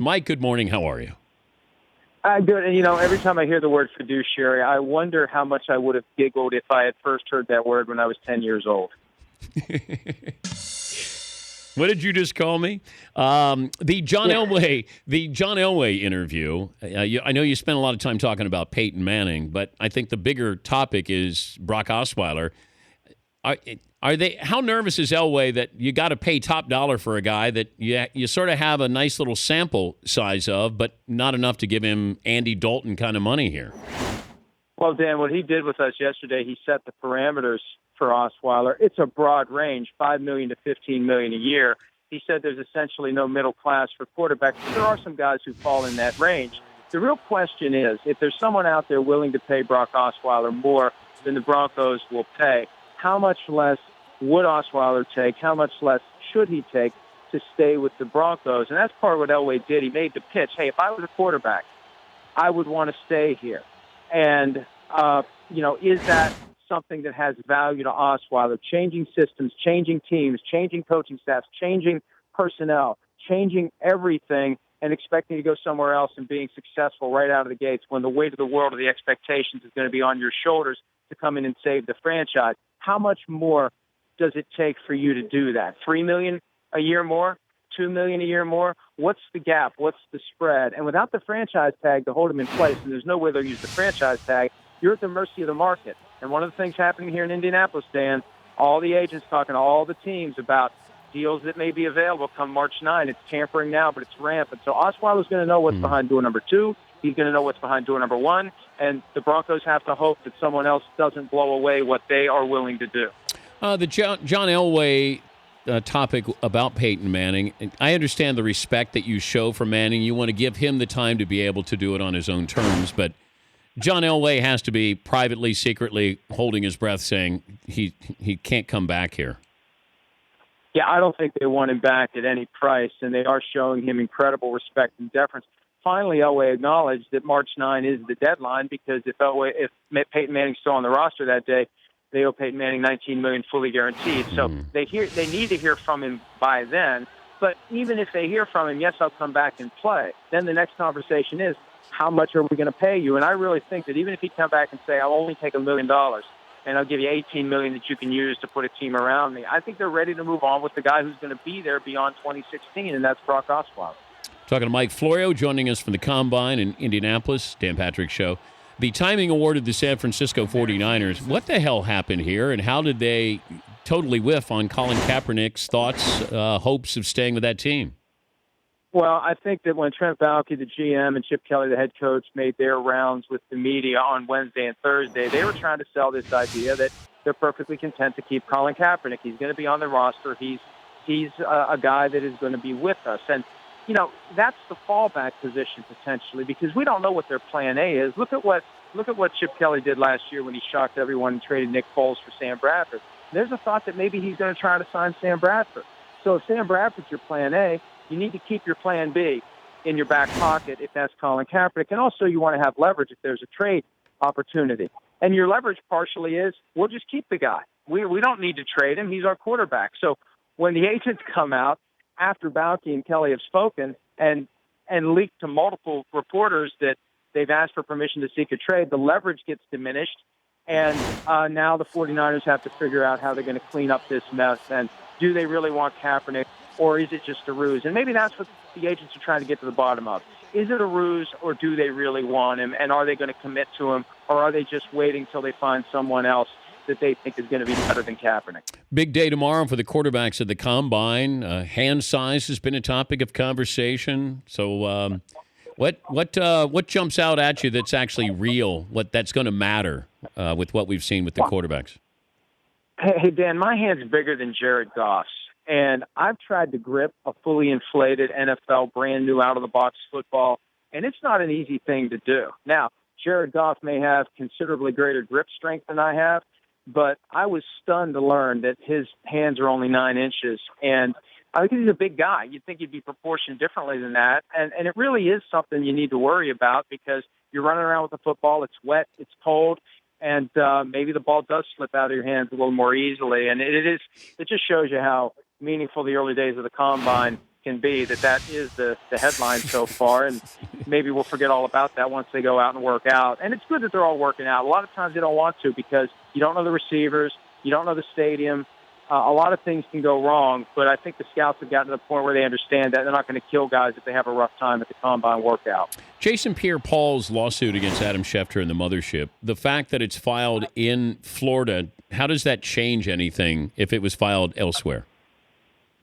Mike, good morning. How are you? Good. And, every time I hear the word fiduciary, I wonder how much I would have giggled if I had first heard that word when I was 10 years old. What did you just call me? The John Elway interview. I know you spent a lot of time talking about Peyton Manning, but I think the bigger topic is Brock Osweiler. Are they? How nervous is Elway that you got to pay top dollar for a guy that you sort of have a nice little sample size of, but not enough to give him Andy Dalton kind of money here? Well, Dan, what he did with us yesterday, he set the parameters for Osweiler. It's a broad range, $5 million to $15 million a year. He said there's essentially no middle class for quarterbacks. But there are some guys who fall in that range. The real question is, if there's someone out there willing to pay Brock Osweiler more than the Broncos will pay, how much less would Osweiler take? How much less should he take to stay with the Broncos? And that's part of what Elway did. He made the pitch. Hey, if I was a quarterback, I would want to stay here. And, is that something that has value to Osweiler? Changing systems, changing teams, changing coaching staffs, changing personnel, changing everything, and expecting to go somewhere else and being successful right out of the gates when the weight of the world of the expectations is going to be on your shoulders to come in and save the franchise. How much more does it take for you to do that? $3 million a year more? $2 million a year more? What's the gap? What's the spread? And without the franchise tag to hold him in place, and there's no way they'll use the franchise tag, you're at the mercy of the market. And one of the things happening here in Indianapolis, Dan, all the agents talking to all the teams about deals that may be available come March 9. It's tampering now, but it's rampant. So Osweiler's going to know what's behind door number 2. He's going to know what's behind door number 1. And the Broncos have to hope that someone else doesn't blow away what they are willing to do. The John Elway topic about Peyton Manning, I understand the respect that you show for Manning. You want to give him the time to be able to do it on his own terms, but John Elway has to be privately, secretly holding his breath saying he can't come back here. Yeah, I don't think they want him back at any price, and they are showing him incredible respect and deference. Finally, Elway acknowledged that March 9 is the deadline because if Peyton Manning's still on the roster that day, they owe Peyton Manning $19 million fully guaranteed. So they need to hear from him by then. But even if they hear from him, yes, I'll come back and play. Then the next conversation is, how much are we going to pay you? And I really think that even if he come back and say, I'll only take $1 million and I'll give you $18 million that you can use to put a team around me, I think they're ready to move on with the guy who's going to be there beyond 2016, and that's Brock Osweiler. Talking to Mike Florio, joining us from the Combine in Indianapolis, Dan Patrick Show. The timing awarded the San Francisco 49ers. What the hell happened here, and how did they totally whiff on Colin Kaepernick's thoughts, hopes of staying with that team? Well, I think that when Trent Baalke, the GM, and Chip Kelly, the head coach, made their rounds with the media on Wednesday and Thursday, they were trying to sell this idea that they're perfectly content to keep Colin Kaepernick. He's going to be on the roster. He's a guy that is going to be with us. And, that's the fallback position potentially because we don't know what their plan A is. Look at what Chip Kelly did last year when he shocked everyone and traded Nick Foles for Sam Bradford. There's a thought that maybe he's going to try to sign Sam Bradford. So if Sam Bradford's your plan A, you need to keep your plan B in your back pocket if that's Colin Kaepernick. And also you want to have leverage if there's a trade opportunity. And your leverage partially is we'll just keep the guy. We don't need to trade him. He's our quarterback. So when the agents come out after Baalke and Kelly have spoken and leaked to multiple reporters that they've asked for permission to seek a trade, the leverage gets diminished. And now the 49ers have to figure out how they're going to clean up this mess. And do they really want Kaepernick, or is it just a ruse? And maybe that's what the agents are trying to get to the bottom of. Is it a ruse, or do they really want him? And are they going to commit to him, or are they just waiting till they find someone else that they think is going to be better than Kaepernick? Big day tomorrow for the quarterbacks at the Combine. Hand size has been a topic of conversation. So what jumps out at you that's actually real, what that's going to matter with what we've seen with the quarterbacks? Hey, Dan, my hand's bigger than Jared Goff's. And I've tried to grip a fully inflated NFL brand new out-of-the-box football, and it's not an easy thing to do. Now, Jared Goff may have considerably greater grip strength than I have, but I was stunned to learn that his hands are only 9 inches. And I think he's a big guy. You'd think he'd be proportioned differently than that. And it really is something you need to worry about because you're running around with the football. It's wet. It's cold. And maybe the ball does slip out of your hands a little more easily. And it just shows you how meaningful the early days of the Combine can be, that is the headline so far, and maybe we'll forget all about that once they go out and work out. And it's good that they're all working out. A lot of times they don't want to because you don't know the receivers, you don't know the stadium. A lot of things can go wrong, but I think the scouts have gotten to the point where they understand that they're not going to kill guys if they have a rough time at the combine workout. Jason Pierre-Paul's lawsuit against Adam Schefter and the mothership, the fact that it's filed in Florida, how does that change anything if it was filed elsewhere?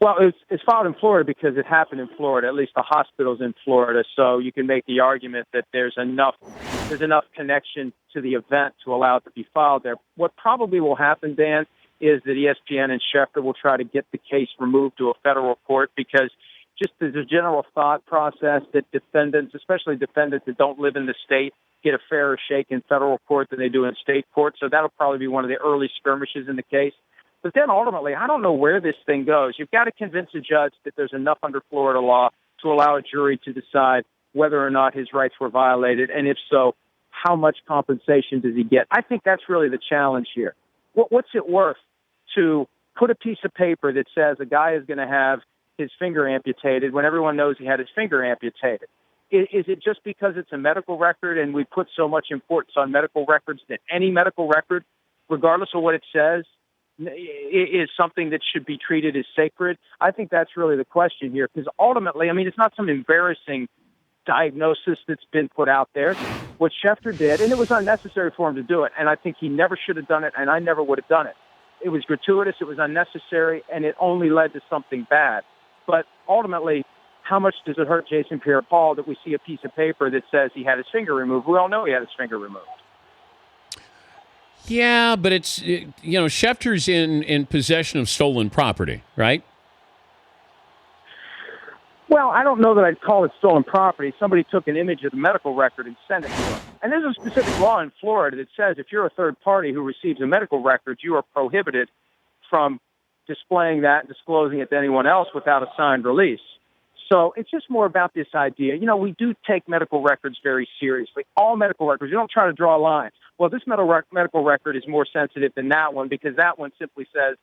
Well, it's filed in Florida because it happened in Florida. At least the hospital's in Florida, so you can make the argument that there's enough connection to the event to allow it to be filed there. What probably will happen, Dan, is that ESPN and Schefter will try to get the case removed to a federal court because just as a general thought process that defendants, especially defendants that don't live in the state, get a fairer shake in federal court than they do in state court. So that'll probably be one of the early skirmishes in the case. But then ultimately, I don't know where this thing goes. You've got to convince a judge that there's enough under Florida law to allow a jury to decide whether or not his rights were violated, and if so, how much compensation does he get? I think that's really the challenge here. What's it worth to put a piece of paper that says a guy is going to have his finger amputated when everyone knows he had his finger amputated? Is it just because it's a medical record and we put so much importance on medical records that any medical record, regardless of what it says, is something that should be treated as sacred? I think that's really the question here, because ultimately, I mean, it's not some embarrassing diagnosis that's been put out there. What Schefter did, and it was unnecessary for him to do it, and I think he never should have done it, and I never would have done it. It was gratuitous, it was unnecessary, and it only led to something bad. But ultimately, how much does it hurt Jason Pierre-Paul that we see a piece of paper that says he had his finger removed? We all know he had his finger removed. Yeah, but it's, Schefter's in possession of stolen property, right? Well, I don't know that I'd call it stolen property. Somebody took an image of the medical record and sent it to him. And there's a specific law in Florida that says if you're a third party who receives a medical record, you are prohibited from displaying that and disclosing it to anyone else without a signed release. So it's just more about this idea. We do take medical records very seriously. All medical records. You don't try to draw lines. Well, this medical record is more sensitive than that one because that one simply says,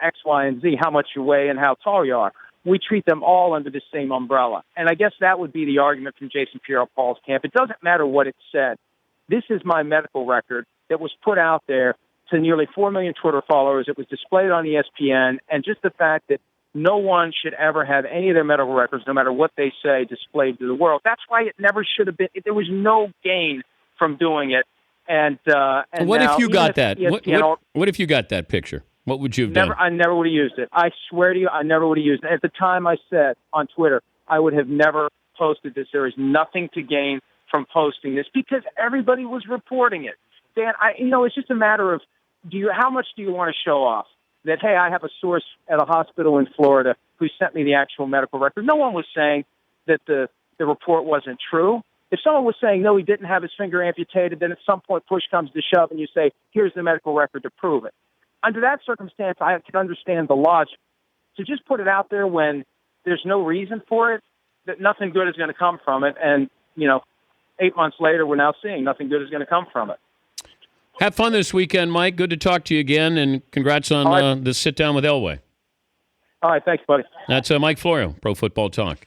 X, Y, and Z, how much you weigh and how tall you are. We treat them all under the same umbrella. And I guess that would be the argument from Jason Pierre-Paul's camp. It doesn't matter what it said. This is my medical record that was put out there to nearly 4 million Twitter followers. It was displayed on ESPN. And just the fact that no one should ever have any of their medical records, no matter what they say, displayed to the world. That's why it never should have been. There was no gain from doing it. And what now, if you got that? ESPN, What if you got that picture? What would you have done? I never would have used it. I swear to you, I never would have used it. At the time I said on Twitter, I would have never posted this. There is nothing to gain from posting this because everybody was reporting it. Dan, it's just a matter of how much do you want to show off? That, hey, I have a source at a hospital in Florida who sent me the actual medical record. No one was saying that the report wasn't true. If someone was saying, no, he didn't have his finger amputated, then at some point push comes to shove and you say, here's the medical record to prove it. Under that circumstance, I can understand the logic. To just put it out there when there's no reason for it, that nothing good is going to come from it. And, 8 months later, we're now seeing nothing good is going to come from it. Have fun this weekend, Mike. Good to talk to you again, and congrats on the sit-down with Elway. All right, thanks, buddy. That's Mike Florio, Pro Football Talk.